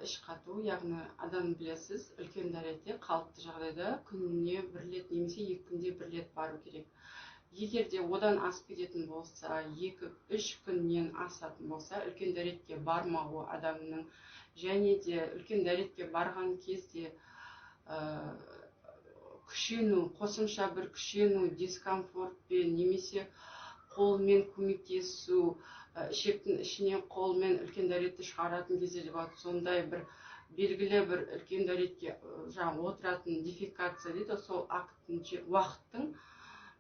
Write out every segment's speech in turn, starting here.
іш қату, яғни адам білесіз, үлкен дәретте қалыпты жағдайда күніне 1 рет немесе 2 күнде 1 рет бару керек. Егер де одан асып кететін болса, 2-3 күннен асатын болса, үлкен дәретке бармауы адамның, және де үлкен дәретке барған кезде күшену, қосымша бір күшену, дискомфортпен немесе қолмен көмектесу, ішектің ішінен қолмен үлкен дәретті шығаратын кезде болады. Сондай бір белгілі бір үлкен дәретке отыратын дефекация дейді, сол уақыттың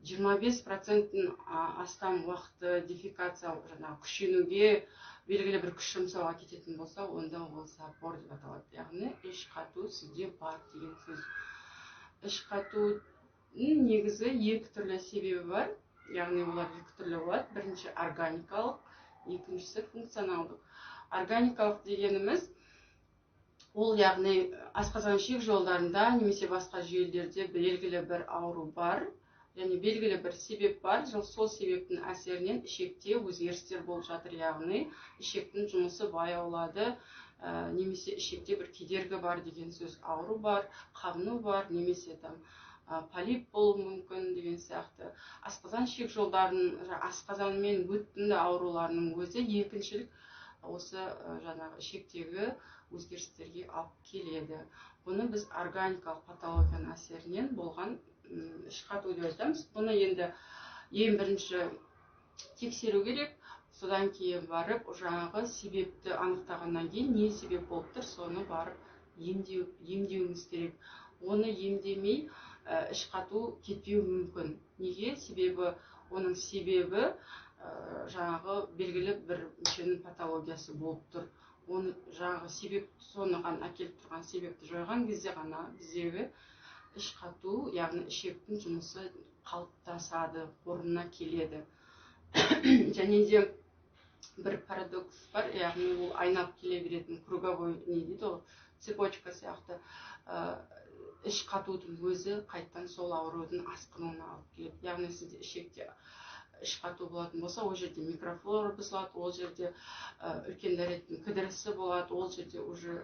25%-ін астам уақыты дефекация күшенуге, белгілі бір күш жұмсауға кететін болса, онда ол запор деп аталады. Яғни іш қату сізде бар деген сөз. Іш қатудың негізі 2 түрлі себебі бар. Яғни олар 2 түрлі болады. Бірінші органикалық, екіншісі функционалдық. Органикалық дегеніміз ол яғни асқазан ішек жолдарында немесе басқа жүйелерде белгілі бір ауру бар, және белгілі бір себеп бар, сол себептің әсерінен ішекте өзгерістер болып жатыр, яғни ішектің жұмысы баяулады, немесе ішекте бір кедергі бар деген сөз. Ауру бар, қабыну бар, немесе полип болуы мүмкін деген сияқты. Асқазан ішек жолдарының, асқазан мен өттің ауруларының өзі екіншілік осы ішектегі өзгерістерге алып келеді. Бұны біз органикалық патологияның әсерінен болған іш қату деп айтамыз. Бұны енді ең бірінші тексеру керек, содан кейін барып себепті анықтағаннан кейін не себеп болып тұр, соны барып емдеуіміз керек. Оны емдемей іш қату кетпеуі мүмкін. Неге? Себебі оның себебі белгілі бір мүшенің патологиясы болып тұр. Оны себеп, соныған әкеліп тұрған себепті жойған кезде ғана біздегі іш қату, яғни ішектің жұмысы қалыптасады, орнына келеді. Және де бір парадокс бар, яғни ол айнап келе беретін круговой не дейді, ол цепочка сияқты. Іш қатудың өзі қайттан сол аурудың асқынуына алып келеді. Яғни сізде ішекте іш қату болатын болса, ол жерде микрофлора бұзылады, ол жерде үлкен дәреттің кідірісі болады, ол жерде уже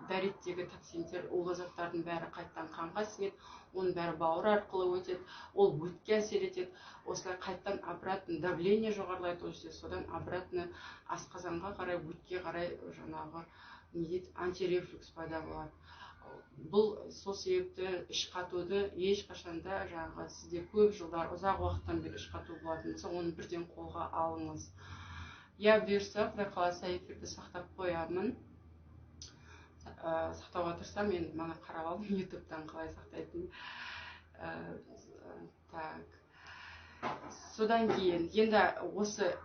дәреттегі токсиндер, улы заттардың бәрі қайттан қанға сіңеді, оның бәрі бауыр арқылы өтеді, ол өтке әсер етеді, осылай қайттан обратно давление жоғарылайды, содан обратно асқазанға қарай, өтке қарай антирефлюкс пайда болады. Бұл сол себепті іш қатуды ешқашанда сізде көп жылдар, ұзақ уақыттан бері іш қату болатын болса, оны бірден қолға алыңыз. Я бұйырса, Құдай қаласа эфирді сақтап қоямын. Сақтауға тырысам, енді мана қарап алдым ютубтан қалай сақтайтын. Содан кейін, енді осы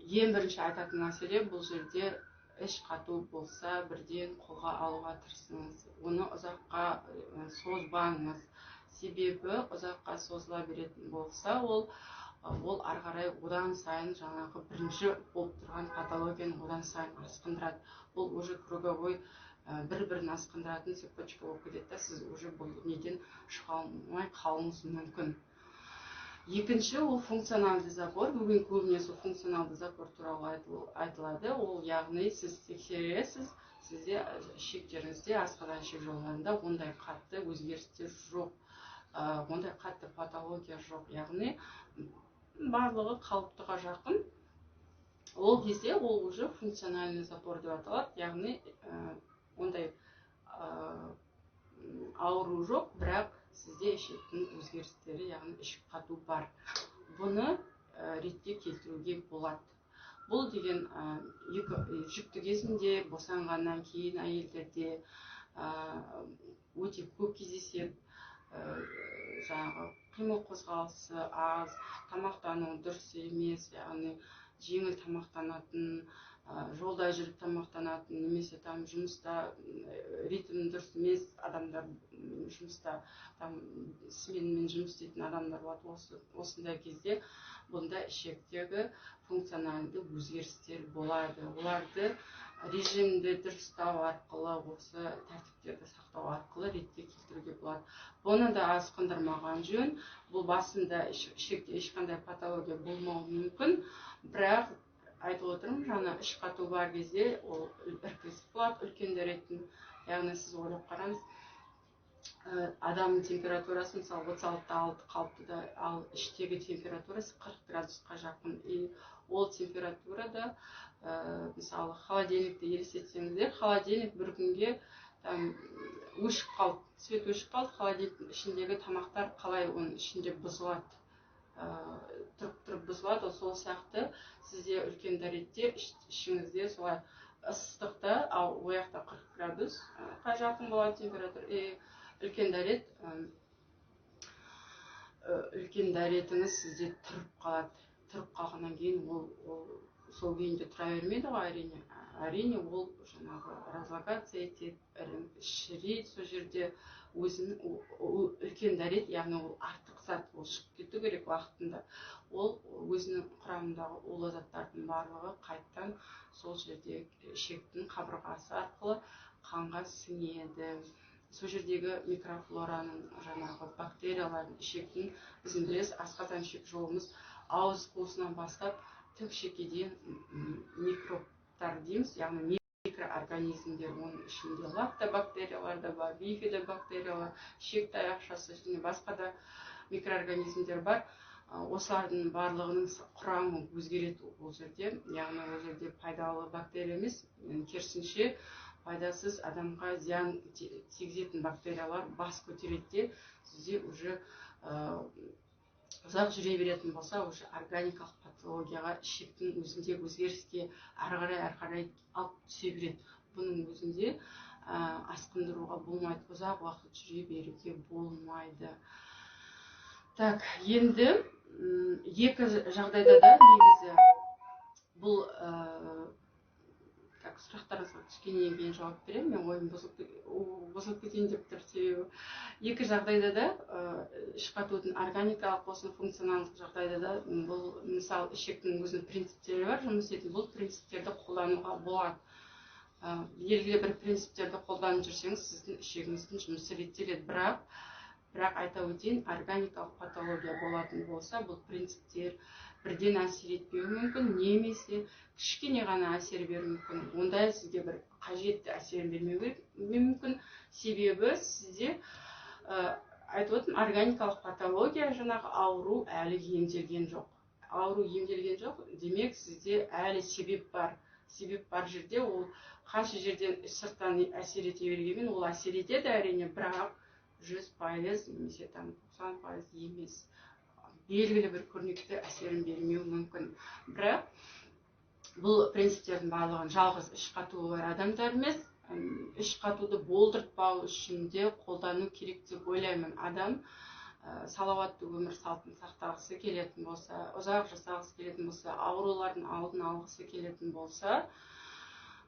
ең бірінші айтатын мәселе, бұл жерде іш қату болса, бірден қолға алуға тырысыңыз. Оны ұзаққа созбаңыз. Себебі ұзаққа созыла беретін болса, ол арғарай одан сайын бірінші болып тұрған патологияны одан сайын асқындырады. Бұл уже круговой бір-бірін асқындыратын цепочка болып кетеді, сіз уже бұл неден шыға алмай қалуыңыз мүмкін. Екінші, ол функционалды запор. Бүгін көбінесе функционалды запор туралы айтылады. Ол яғни сіз тексересіз, сізде ішектеріңізде, асқазан ішек жолдарында ондай қатты өзгерістер жоқ, ондай қатты патология жоқ. Яғни барлығы қалыптыға жақын. Ол кезде ол уже функциональный запор деп аталады. Яғни ондай ауру жоқ, бірақ сізде ішектің өзгерістері, яғни іш қату бар. Бұны ретке келтіруге болады. Бұл деген жүкті кезінде, босанғаннан кейін әйелдерде өте көп кездеседі. Қимыл қозғалысы аз, тамақтану дұрыс емес, яғни жеңіл тамақтанатын, жолда жүріп тамақтанатын, немесе жұмыста ритм дұрыс емес адамдар, жұмыста сменмен жұмыс істейтін адамдар болады. Осындай кезде бұнда ішектегі функционалды өзгерістер болады. Оларды режимді дұрыстау арқылы, осы тәртіптерді сақтау арқылы ретке келтіруге болады. Бұны да асқындырмаған жөн. Бұл басында ішекте ешқандай патология болмауы мүмкін, бірақ айтып отырмын, жаңа іш қату бар кезде ол іркіліс болады үлкен дәреттің. Яғни сіз ойлап қараңыз, адамның температурасы мысалы 36,6 қалыпты да, ал іштегі температурасы 40 градусқа жақын. И ол температурада мысалы холодильникті елестетсеңіздер, холодильник бір күнге өшіп қалды, свет өшіп қалды, холодильниктің ішіндегі тамақтар қалай оның ішінде бұзылады, тұрып бұзылады. Сол сияқты сізде үлкен дәретте ішіңізде солай ыстықта, ал ояқта 40 градусқа жақын болады температура. Үлкен дәретіңіз сізде тұрып қалады. Тұрып қалғаннан кейін ол сол күйінде тұра бермейді ғой, әрине ол жаңағы разлагация етеді, шірейді сол жерде. Үлкен дәрет, яғни ол артық зат, ол шығып кету керек уақытында. Ол өзінің құрамындағы улы заттардың барлығы қайттан сол жерде ішектің қабырғасы арқылы қанға сіңеді. Сол жердегі микрофлораның жаңағы бактериялардың, ішектің, біздің білесіз, асқазан ішек жолымыз ауыз қуысынан бастап тікшекке дейін микробтар дейміз, яғни микроорганизмдер, оның ішінде лактобактериялар да бар, бифидобактериялар, ішек таяқшасы және басқа да микроорганизмдер бар. Осылардың барлығының құрамы өзгереді ол жерде, яғни ол жерде пайдалы бактерия емес, керісінше пайдасыз, адамға зиян тигізетін бактериялар бас көтереді. Сізде уже ұзақ жүре беретін болса, уже органикалық патологияға, ішектің өзінде өзгеріске әрі қарай алып түсе береді. Бұның өзінде асқындыруға болмайды, ұзақ уақыт жүре беруге болмайды. Так, енді екі жағдайда да негізі бұл сұрақтарыңызға түскеннен кейін жауап беремін. Мен ойым бұзылып кетейін деп тұр, себебі екі жағдайда да іш қатудың органикалық болсын, функционалдық жағдайда да бұл, мысалы, ішектің өзінің принциптері бар, жұмыс ететін. Бұл принциптерді қолдануға болады. Белгілі бір принциптерді қолданып жүрсеңіз, сіздің ішегіңіздің жұмысы реттеледі. Бірақ айта өтейін, органикалық патология болатын болса, бұл принциптер бірден әсер етпеуі мүмкін, немесе кішкене ғана әсер беруі мүмкін. Ондай сізге бір қажетті әсер бермеуі мүмкін. Себебі сізде айтып отырмын, органикалық патология, жаңағы ауру әлі емделген жоқ. Ауру емделген жоқ, демек сізде әлі себеп бар. Себеп бар жерде, ол қанша жерден сырттан әсер ете бергенмен, ол әсер етеді әрине, бірақ 100% немесе 90% емес. Белгілі бір көрнекті әсерін бермеуі мүмкін. Бірақ бұл принциптердің барлығын жалғыз іш қатуы бар адамдар емес, іш қатуды болдыртпау үшін де қолдану керек деп ойлаймын. Адам салауатты өмір салтын сақтағысы келетін болса, ұзақ жасағысы келетін болса, аурулардың алдын алғысы келетін болса,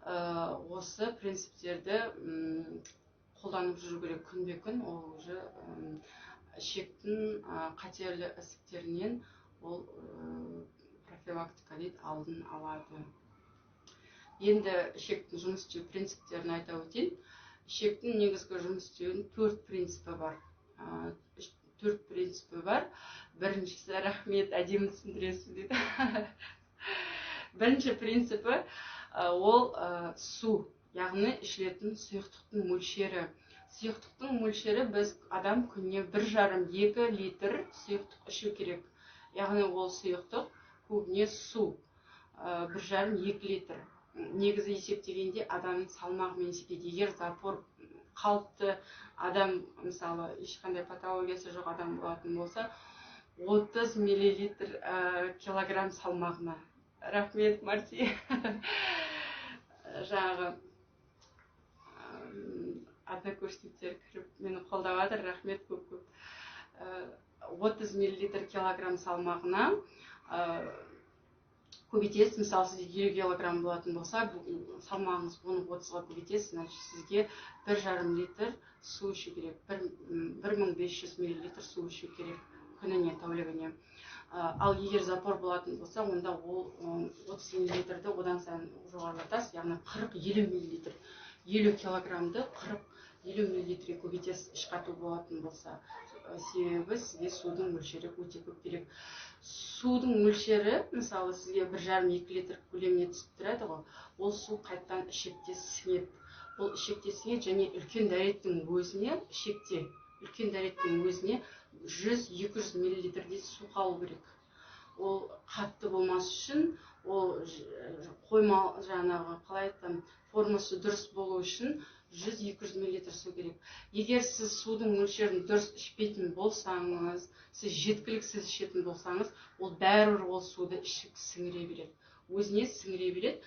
осы принциптерді қолданып жүру керек күнбе-күн. Ол уже ішектің қатерлі ісіктерінен ол профилактика дейді, алдын алады. Енді ішектің жұмыс істеу принциптерін айта өтейін. Ішектің негізгі жұмыс істеуінің 4 принципі бар. 4 принципі бар. Біріншісі, рахмет, әдемі түсіндіресіз дейді. Бірінші принципі ол су, яғни ішілетін сұйықтықтың мөлшері. Сұйықтықтың мөлшері, біз адам күніне 1,5-2 литр сұйықтық ішу керек. Яғни ол сұйықтық көбіне су, 1,5-2 литр. Негізі есептегенде адамның салмағымен есептейді. Егер запор қалыпты адам, мысалы, ешқандай патологиясы жоқ адам болатын болса, 30 миллилитр килограмм салмағына. Рахмет, Марти. Жаңағы однокурсниктер кіріп мені қолдап жатыр, рахмет көп-көп. 30 миллилитр килограмм салмағына көбейтесіз. Мысалы, сізде 50 килограмм болатын болса, салмағыңыз оны 30-ға көбейтесіз, значит, сізге 1,5 литр су ішу керек. 1500 миллилитр су ішу керек күніне, тәулігіне. Ал егер запор болатын болса, онда ол 30 миллилитрді одан сайын жоғарылатасыз, яғни 40-50 миллилитр. 50 килограммды 40-50 миллилитрге көбейтесіз іш қату болатын болса. себебі сізге судың мөлшері өте көп керек. Судың мөлшері, мысалы, сізге 1,5-2 литр көлеміне түсіп тұрады ғой, ол су қайттан ішекте сіңеді. Ол ішекте сіңеді және үлкен дәреттің өзіне, ішекте үлкен дәреттің өзіне 100-200 мл су қалу керек. Ол қатты болмас үшін, ол қойма жаңағы қалай айтсам, формасы дұрыс болу үшін 100-200 мл су керек. Егер сіз судың мөлшерін дұрыс ішпейтін болсаңыз, сіз жеткіліксіз ішетін болсаңыз, ол бәрібір ол суды ішіп сіңіре береді. Өзіне сіңіре береді.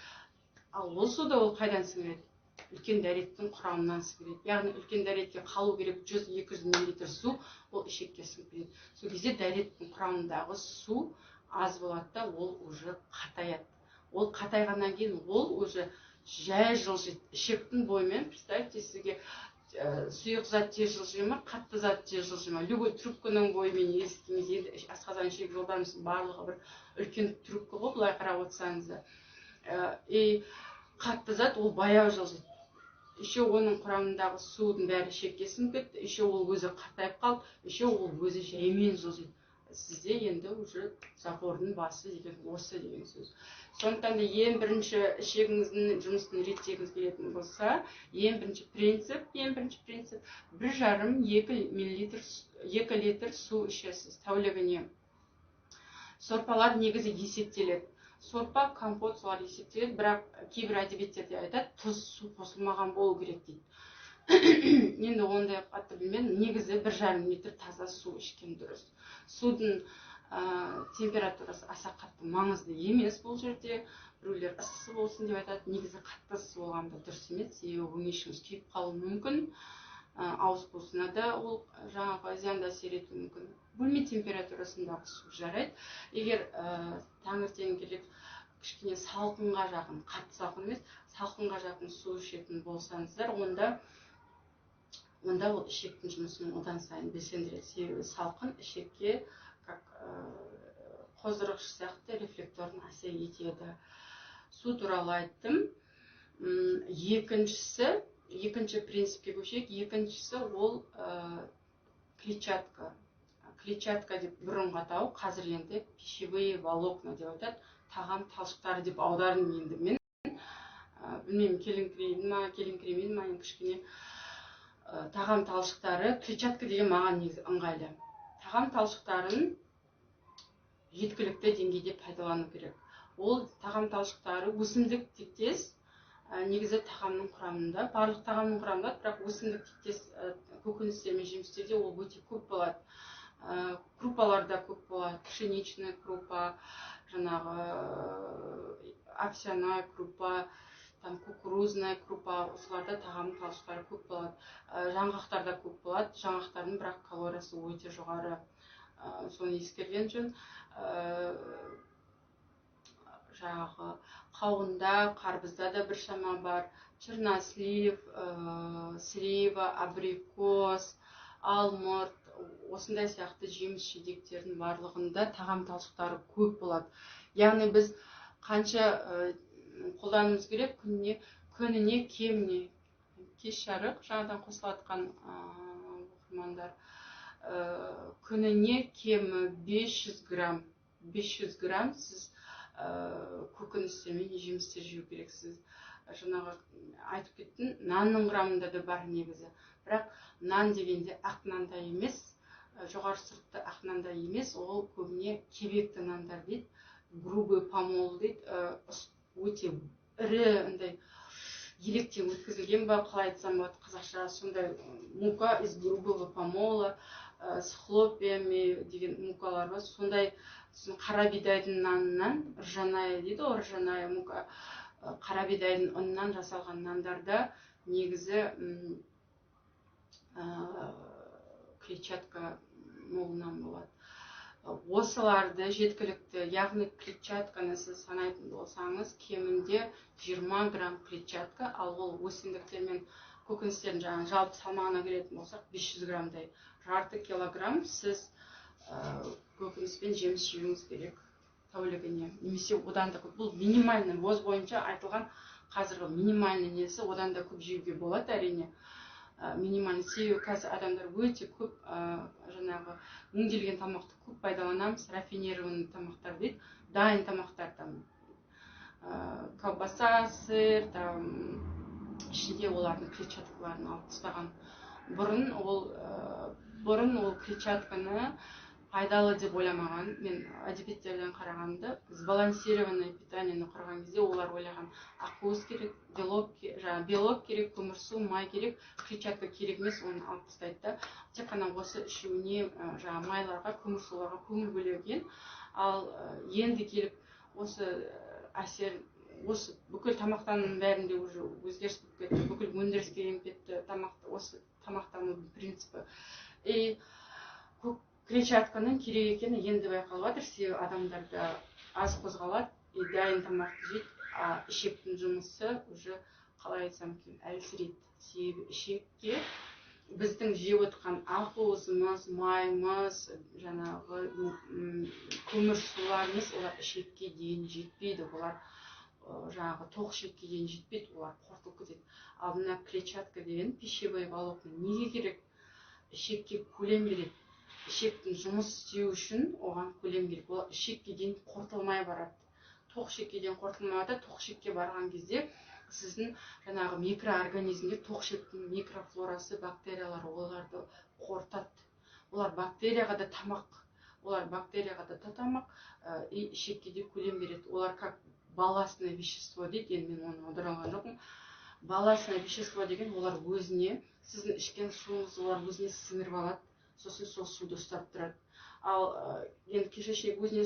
Ал ол суды ол қайдан сіңіреді? Үлкен дәреттің құрамынан сіңіреді. Яғни үлкен дәретке қалу керек 100-200 мл су, ол ішекке сіңіп кетеді. Сол кезде дәреттің құрамындағы су аз болады да, ол уже қатаяды. Ол қатайғаннан кейін ол уже жай жылжиды. Ішектің бойымен, представьте, сізге сұйық зат тез жылжи ма, қатты зат тез жылжи ма? Любой трубканың бойымен елестеңіз, енді асқазан ішек жолдарымыздың барлығы бір үлкен трубка ғой, былай қарап отырсаңыз да. Қатты зат ол баяу жылжиды. Еще оның құрамындағы судың бәрі ішекке сіңіп кетті, еще ол өзі қатайып қалды, еще ол өзі жаймен жылжиды. Сізде енді уже запордың басы деген осы деген сөз. Сондықтан да ең бірінші ішегіңіздің жұмысын реттегіңіз келетін болса, ең бірінші принцип 1,5-2 литр су ішесіз тәулігіне. Сорпалар негізі есептеледі. Сорпа, компот солар есептеледі, бірақ кейбір әдебиеттерде айтады, тұз, су қосылмаған болу керек дейді. Енді ондай қатты білмедім. Негізі 1,5 литр таза су ішкен дұрыс. Судың температурасы аса қатты маңызды емес бұл жерде. Біреулер ыссы болсын деп айтады. Негізі қатты ыссы болғанда дұрыс емес, себебі өңешіңіз күйіп қалуы мүмкін. Ауыз қуысына да ол жаңағы зиянды әсер етуі мүмкін. Бөлме температурасындағы су жарайды. Егер таңертең керек кішкене салқынға жақын, қатты салқын емес, салқынға жақын су ішетін болсаңыздар, онда ол ішектің жұмысын одан сайын белсендіреді. Себебі салқын ішекке қоздырғыш сияқты рефлекторын әсер етеді. Су туралы айттым. Екінші принципке көшейік. Екіншісі ол клетчатка. Клетчатка деп бұрынғы атауы, қазір енді пищевые волокна деп айтады. Тағам талшықтары деп аудардым енді мен. Білмеймін, келіңкіремейді ма, кішкене. Тағам талшықтары, клетчатка деген маған негізі ыңғайлы. Тағам талшықтарын жеткілікті деңгейде пайдалану керек. Ол тағам талшықтары өсімдік тектес, негізі тағамның құрамында, барлық тағамның құрамында, бірақ өсімдік тектес көкөністер мен жемістерде ол өте көп болады. Крупаларда көп болады, пшеничная крупа, жаңағы овсяная крупа, кукурузная крупа, осыларда тағам талшықтары көп болады. Жаңғақтарда көп болады, жаңғақтардың бірақ калориясы өте жоғары. Соны ескерген жөн. Жаңағы қауында, қарбызда да бір шама бар. Чернослив, слива, абрикос, алмұрт, осындай сияқты жеміс жидектердің барлығында тағам талшықтары көп болады. Яғни біз қанша қолдануымыз керек, күніне кеміне, кеш жарық, жаңадан қосылатқан оқырмандар, күніне кемі 500 грамм сіз көкөністер мен жемістер жеу керексіз. Жаңағы айтып кеттім, нанның құрамында да бар негізі. Бірақ нан дегенде ақ нанда емес, жоғары сұрыпты ақ нанда емес, ол көбіне кебекті нандар дейді, грубый помол дейді, өте ірі електен өткізілген ба, қалай айтсам болады қазақша, сондай мука из грубого помола, с хлопьями деген мукалар бар. Сондай қара бидайдың нанынан, ржаная дейді, ржаная мука, қара бидайдың ұнынан жасалған нандарда негізі клетчатка молынан болады. Осыларды жеткілікті, яғни клетчатканы сіз санайтын болсаңыз, кемінде 20 грамм клетчатка, ал ол өсімдіктер мен көкөністердің жаңағы жалпы салмағына келетін болсақ 500 граммдай, жарты килограмм сіз көкөніс пен жеміс жеуіңіз керек тәулігіне, немесе одан да көп. Бұл минимальный, воз бойынша айтылған қазіргі минимальный несі, одан да көп жеуге болады әрине. минимальный себебі қазір адамдар өте көп жаңағы өңделген тамақты көп пайдаланамыз, рафинированный тамақтар дейді, дайын тамақтар, там колбаса, сыр, там ішінде олардың клетчаткаларын алып тастаған. Бұрын ол клетчатканы пайдалы деп ойламаған. Мен әдебиеттерден қарағанда сбалансированный питаниені құрған кезде олар ойлаған ақуыз керек, белок керек, көмірсу, май керек, клетчатка керек емес, оны алып тастайды да. Тек қана осы үшеуіне, майларға, көмірсуларға көңіл бөлген. Ал енді келіп осы әсер, осы бүкіл тамақтанудың бәрінде уже өзгеріс болып кетті, бүкіл өндіріске еніп кетті осы тамақтанудың принципі. Клетчатканың керек екені енді байқалып жатыр, себебі адамдарда аз қозғалады, дайын тамақты жейді, ішектің жұмысы уже қалай айтсам екен әлсірейді. Себебі ішекке біздің жеп отырған ақуызымыз, майымыз, жаңағы көмірсуларымыз, олар ішекке дейін жетпейді, олар жаңағы тоқ ішекке дейін жетпейді, олар қорытылып кетеді. Ал мына клетчатка деген пищевой волокна неге керек? Ішекке көлем береді. Ішектің жұмыс істеу үшін оған көлем керек. Ол ішекке дейін қорытылмай барады. Тоқ ішекке дейін қорытылмай барады. Тоқ ішекке барған кезде сіздің жаңағы микроорганизмге, тоқ ішектің микрофлорасы, бактериялары оларды қорытады. Олар бактерияға да тамақ. И ішекке де көлем береді. Олар как балластное вещество дейді, енді мен оны аудара алған жоқпын. Балластное вещество деген олар өзіне, сіздің ішкен суыңызды олар өзіне сіңіріп алады. Сосын сол суды ұстап тұрады. Ал енді кишечник өзіне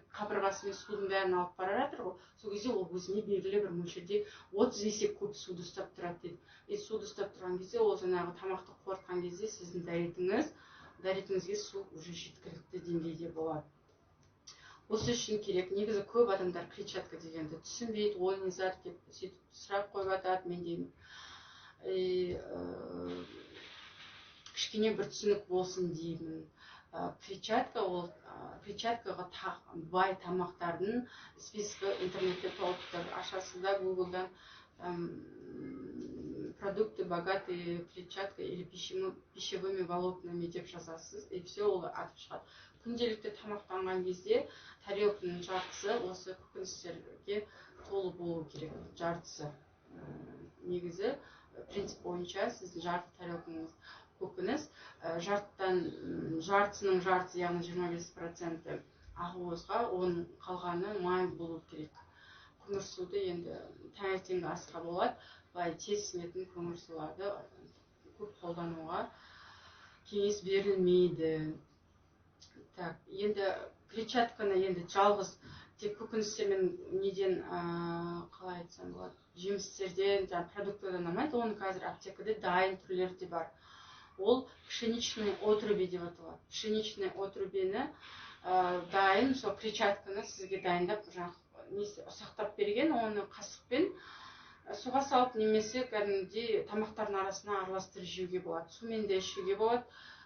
қабырғасымен судың бәрін алып бара жатыр ғой, сол кезде ол өзіне белгілі бір мөлшерде 30 есе көп суды ұстап тұрады дейді. Суды ұстап тұрған кезде ол жаңағы тамақты қорытқан кезде сіздің дәретіңізге су уже жеткілікті деңгейде болады. Осы үшін керек. Негізі көп адамдар клетчатка дегенді түсінбейді, ой не зат деп сөйтіп сұрақ қойып жатады, мен деймін. Кішкене бір түсінік болсын деймін. Клетчаткаға бай тамақтардың списогі интернетте толып тұр. Ашасызда Google'дан продукты богатые клетчаткой или пищевыми волокнами деп жазасыз, и все ол атып шығады. Күнделікті тамақтанған кезде тарелканың жартысы осы көкөністерге толы болу керек. Жартысы. Негізі принцип бойынша сіздің жарты тарелкаңыз көкөніс, жартысының жартысы, яғни 25% ақуызға, оның қалғаны май болу керек. Көмірсуды енді таңертеңгі асқа болады, былай тез сіңетін көмірсуларды көп қолдануға кеңес берілмейді. Енді клетчатканы енді жалғыз тек көкөністермен неден, қалай айтсам болады, жемістерден, продуктыдан алмайды, оны қазір аптекада дайын түрлері де бар. Ол пшеничный отруби деп аталады. Пшеничный отрубені дайын, сол клетчатканы сізге дайындап, ұсақтап берген, оны қасықпен суға салып немесе кәдімгідей тамақтардың арасына араластырып жеуге болады. Сумен де ішуге болады.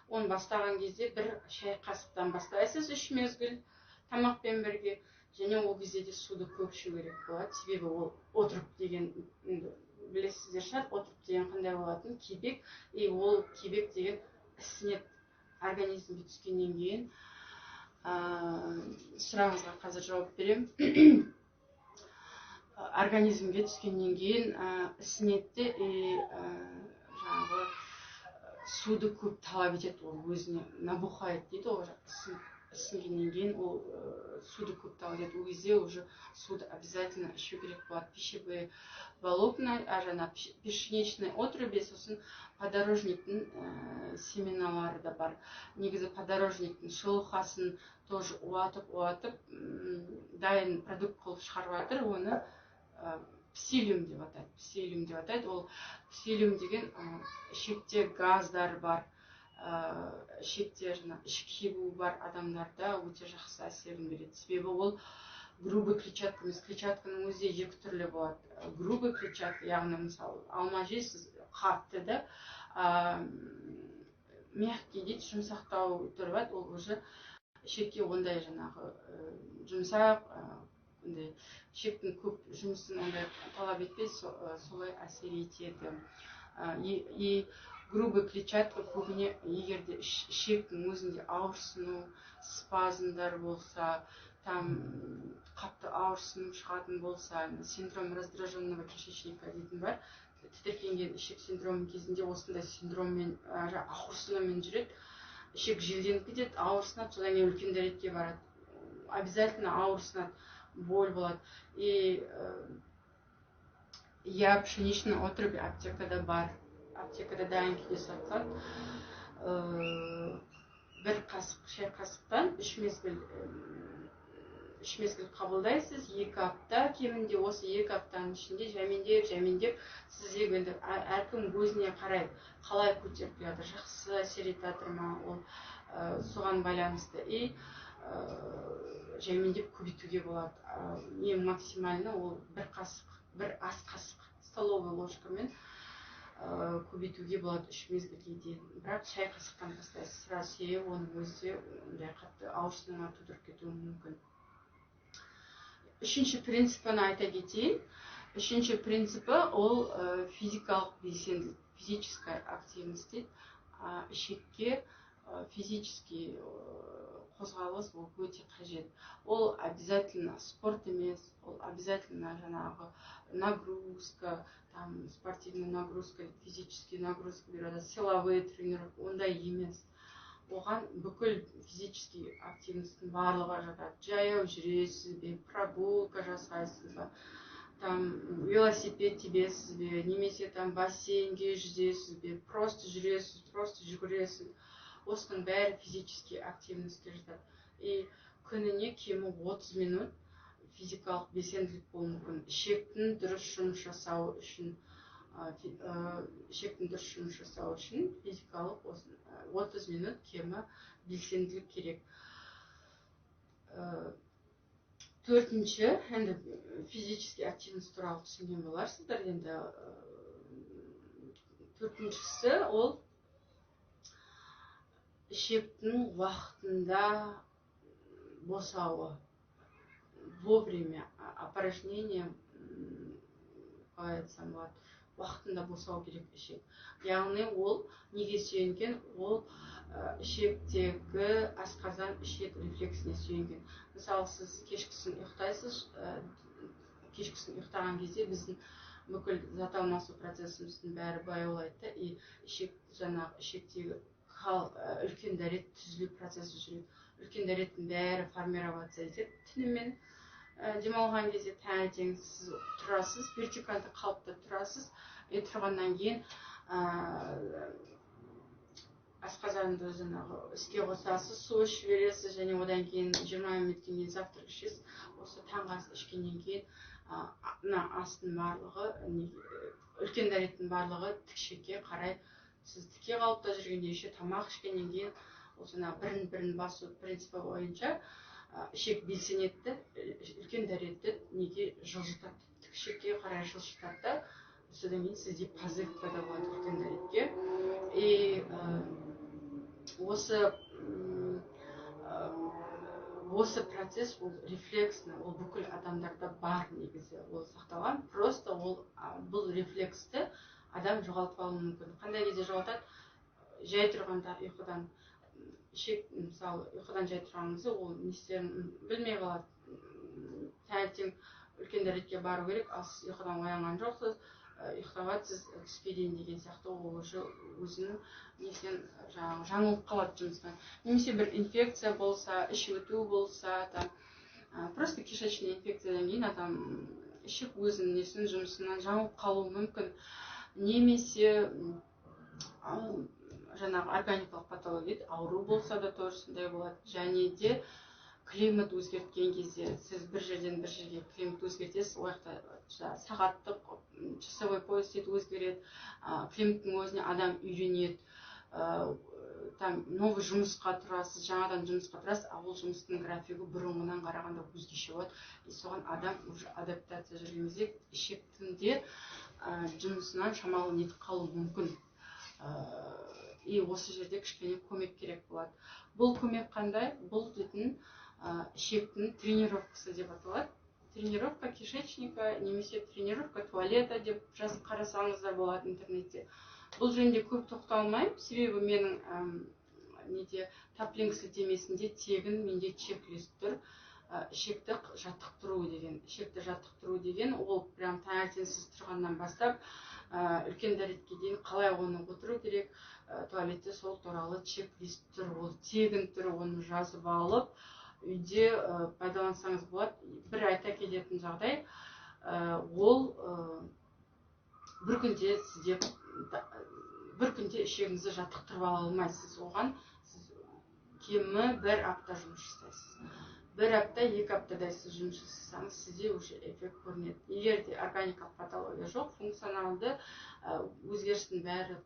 Оны бастаған кезде бір шай қасықтан бастайсыз, 3 мезгіл тамақпен бірге, және ол кезде де суды көп ішу керек болады. Себебі ол отруб деген, білесіздер шығар, отруб деген қандай болатын, кебек, и ол кебек деген ісінет организмге түскеннен кейін. Сұрағыңызға қазір жауап берем. Организмге түскеннен кейін ісінетті, жаңағы суды көп талап етеді, ол өзіне набухает дейді, ол ісінгеннен кейін ол суды көп талап етеді, ол кезде уже суды обязательно ішу керек болады. Пищевые волокна, жаңа пшеничный отруби, сосын подорожниктің семеналары да бар. Негізі подорожниктің шелухасын тоже уатып, дайын продукт қылып шығарып жатыр, оны псилиум деп атайды. Ол псилиум деген ішекте газдар бар, ішекте ішек бар адамдарда өте жақсы әсерін береді. Себебі ол грубый клетчатка емес, клетчатканың өзі екі түрлі болады. Грубый клетчатка, яғни мысалы алма жейсіз, қатты да, мягкий дейді, жұмсақтау түрі бар, ол уже ішекке ондай жаңағы жұмсақ, ішектің көп жұмысын ондай талап етпей, солай әсер етеді. и грубый клетчатка көбіне егерде ішектің өзінде ауырсыну спазмдар болса, там қатты ауырсыну шығатын болса, синдром раздраженного кишечника дейтін бар. Тітіркенген ішек синдромы кезінде осындай синдроммен ауырсынумен жүреді. Ішек желденіп кетеді, ауырсынады, содан кейін үлкен дәретке барады. Обязательно ауырсынады, боль болады. И я пшеничный отрубь аптекада бар. Аптекада дайын күйде сатылады. Бір қасық шай қасықтан үш мезгіл қабылдайсыз. 2 апта кемінде, осы 2 аптаның ішінде жәмендеп сізге енді әркім өзіне қарайды, қалай көтеріп жатыр, жақсы әсер етіп жатыр ма, ол соған байланысты. И жәмендеп көбейтуге болады. Ең максимально ол бір ас қасық столовый ложкамен көбейтуге болады 3 мезгілге дейін. Бірақ шай қасықтан бастайсыз, сразу себебі оның өзі ондай қатты ауырсынуға тудырып кетуі мүмкін. Үшінші принципін айта кетейін. Үшінші принципі ол физикалық белсенділік, физическая активность дейді. Ішекке физический қозғалыс ол өте қажет. Ол обязательно спорт емес, ол обязательно жаңағы нагрузка, там спортивная нагрузка, физический нагрузка береді, силовые тренировки, ондай емес. Оған бүкіл физический активностьтің барлығы жатады. Жаяу жүресіз бе, прогулка жасайсыз ба, там велосипед тебесіз бе, немесе там бассейнге жүзесіз бе, просто жүресіз, просто жүгіресіз. Осының бәрі физический активностьке жатады. И күніне кемі 30 минут физикалық белсенділік болуы мүмкін. Ішектің дұрыс жұмыс жасауы үшін физикалық 30 минут кемі белсенділік керек. Төртінші, енді физический активность туралы түсінген боларсыздар. Енді төртіншісі ол ішектің уақытында босауы. Вовремя опорожнение, қалай айтсам болады, уақытында босау керек ішек. Яғни ол неге сүйенген? Ол ішектегі асқазан ішек рефлексіне сүйенген. Мысалы, сіз кешкісін ұйықтайсыз, кешкісін ұйықтаған кезде біздің бүкіл зат алмасу процесіміздің бәрі баяулайды, и ішектегі үлкен дәрет түзілу процесі жүреді. Үлкен дәреттің бәрі формироваться етеді. Түнімен демалған кезде таңертең сіз тұрасыз, вертикальді қалыпта тұрасыз, тұрғаннан кейін асқазанды іске қосасыз, су ішіп бересіз, және одан кейін 20 минуттен кейін завтрак ішесіз. Осы таңғы ас ішкеннен кейін астың барлығы, үлкен дәреттің барлығы тікшекке қарай, сіз тіке қалыпта жүргенде еще тамақ ішкеннен кейін бірін басу принципі бойынша ішек белсенеді, үлкен дәретті неге жылжытады, тікшекке қарай жылжытады. Содан кейін сізде позывка да болады үлкен дәретке. И осы процесс, ол рефлексный, ол бүкіл адамдарда бар негізі, ол сақталған. Просто бұл рефлексті адам жоғалтып алуы мүмкін. Қандай кезде жоғалтады? Жай тұрғанда ұйқыдан, мысалы, ұйқыдан жай тұрғаныңызды, ол не істерін білмей қалады. Таңертең үлкен дәретке бару керек, ал сіз ұйқыдан оянған жоқсыз, ұйықтап жатсыз түске дейін деген сияқты, ол уже өзінің несінен жаңылып қалады жұмыстан. Немесе бір инфекция болса, іші өту болса, просто кишечный инфекциядан кейін адам ішек өзінің несін жұмысынан жаңылып қалуы мүмкін. Немесе органикалық патология, ауру болса да тоже сондай болады. Және де климат өзгерткен кезде, сіз бір жерден бір жерге климат өзгертесіз, ояқта сағаттық часовой пояс өзгереді, климаттың өзіне адам үйренеді, новый жұмысқа тұрасыз, жаңадан жұмысқа тұрасыз, ал ол жұмыстың графигі бұрынғынан қарағанда өзгеше болады. И соған адам уже адаптация жүрген кезде ішектің де жұмысынан шамалы нетіп қалуы мүмкін. И осы жерде кішкене көмек керек болады. Бұл көмек қандай? Бұл дейтін ішектің тренировкасы деп аталады. тренировка кишечника немесе тренировка туалета деп жазып қарасаңыздар болады интернетте. Бұл жөнінде көп тоқталмаймын, себебі менің неде таплинг сілтемесінде тегін менде чек-лист тұр. Ішекті жаттықтыру деген ол прям таңертең сіз тұрғаннан бастап үлкен дәретке дейін қалай оны отыру керек, туалетте сол туралы чек-лист тұр, ол тегін тұр, оны жазып алып үйде пайдалансаңыз болады. Бір айта кететін жағдай, ол бір күнде ішегіңізді жаттықтырып ала алмайсыз. Оған сіз кемі бір апта жұмыс жасайсыз. Бір апта, 2 аптадай сіз жұмыс жасасаңыз, сізде уже эффект көрінеді. Егер де органикалық патология жоқ, функционалды өзгерістің бәрі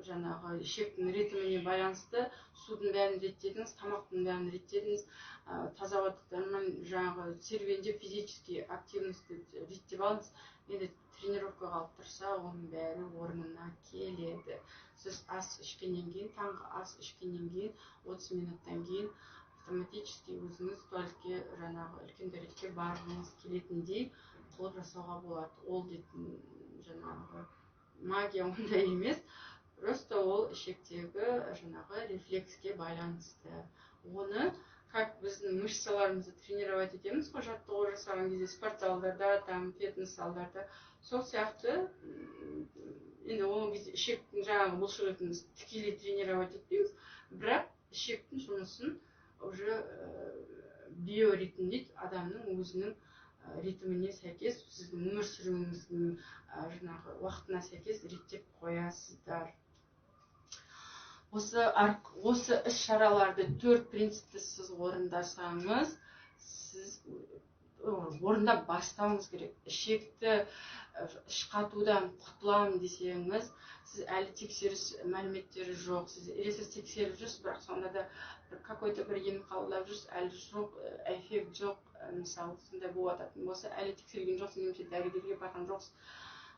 жаңағы ішектің ритміне байланысты, судың бәрін реттедіңіз, тамақтың бәрін реттедіңіз, таза ауа-тамақтармен жаңағы серуендеп физически активностьті реттеп алдыңыз. Енді тренировка қалып тұрса, оның бәрі орнына келеді. Сіз ас ішкеннен кейін, таңғы ас ішкеннен кейін, 30 минуттан кейін автоматически өзіңіз туалетке, жаңағы үлкен дәретке барғыңыз келетіндей қылып жасауға болады. Ол дейтін жаңағы магия ондай емес, просто ол ішектегі жаңағы рефлекске байланысты. Оны как біздің мышцаларымызды тренировать етеміз ғой, жаттығу жасаған кезде спортзалдарда, там фитнес залдарда, сол сияқты енді ол кезде ішектің жаңағы бұлшық етін тікелей тренировать етпейміз, бірақ ішектің жұмысын уже биоритм дейді, адамның өзінің ритміне сәйкес, сіздің өмір сүруіңіздің жаңағы уақытына сәйкес реттеп қоясыздар. Осы іс-шараларды 4 принципті сіз орындасаңыз, сіз орындап бастауыңыз керек. Ішекті қатудан құтыламын десеңіз, сіз әлі тексеріс мәліметтері жоқ, сіз ересіз тексеріп жүрсіз, бірақ сонда да какой-то бір ем қабылдап жүрсіз, әлі жоқ, эффект жоқ, мысалы сондай болатын болса, әлі тексерген жоқсыз, немесе дәрігерге барған жоқсыз.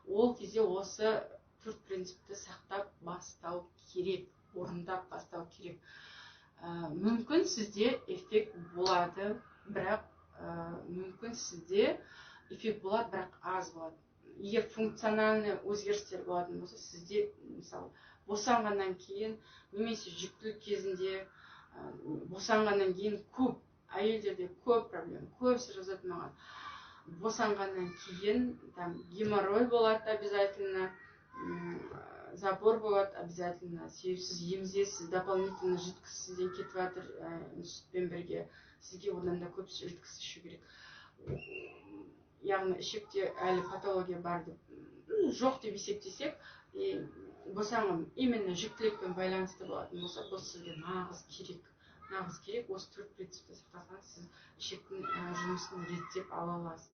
Ол кезде осы 4 принципті сақтап бастау керек, орындап бастау керек. Мүмкін сізде эффект болады, бірақ аз болады. Егер функциональный өзгерістер болатын болса, сізде мысалы босанғаннан кейін, немесе жүктілік кезінде, босанғаннан кейін көп, әйелдерде көп проблема, көбісі жазады маған. Босанғаннан кейін геморрой болады обязательно, запор болады обязательно, сіз емізесіз, дополнительно жидкость сізден кетіп жатыр, сүтпен бірге, сізге одан да көп жидкость ішу керек. Яғни ішекте әлі патология бар деп, жоқ деп есептесек, босанған именно жүктілікпен байланысты болатын болса, бұл сізге нағыз керек. Осы 4 принципті сақтасаңыз, сіз ішектің жұмысын реттеп ала аласыз.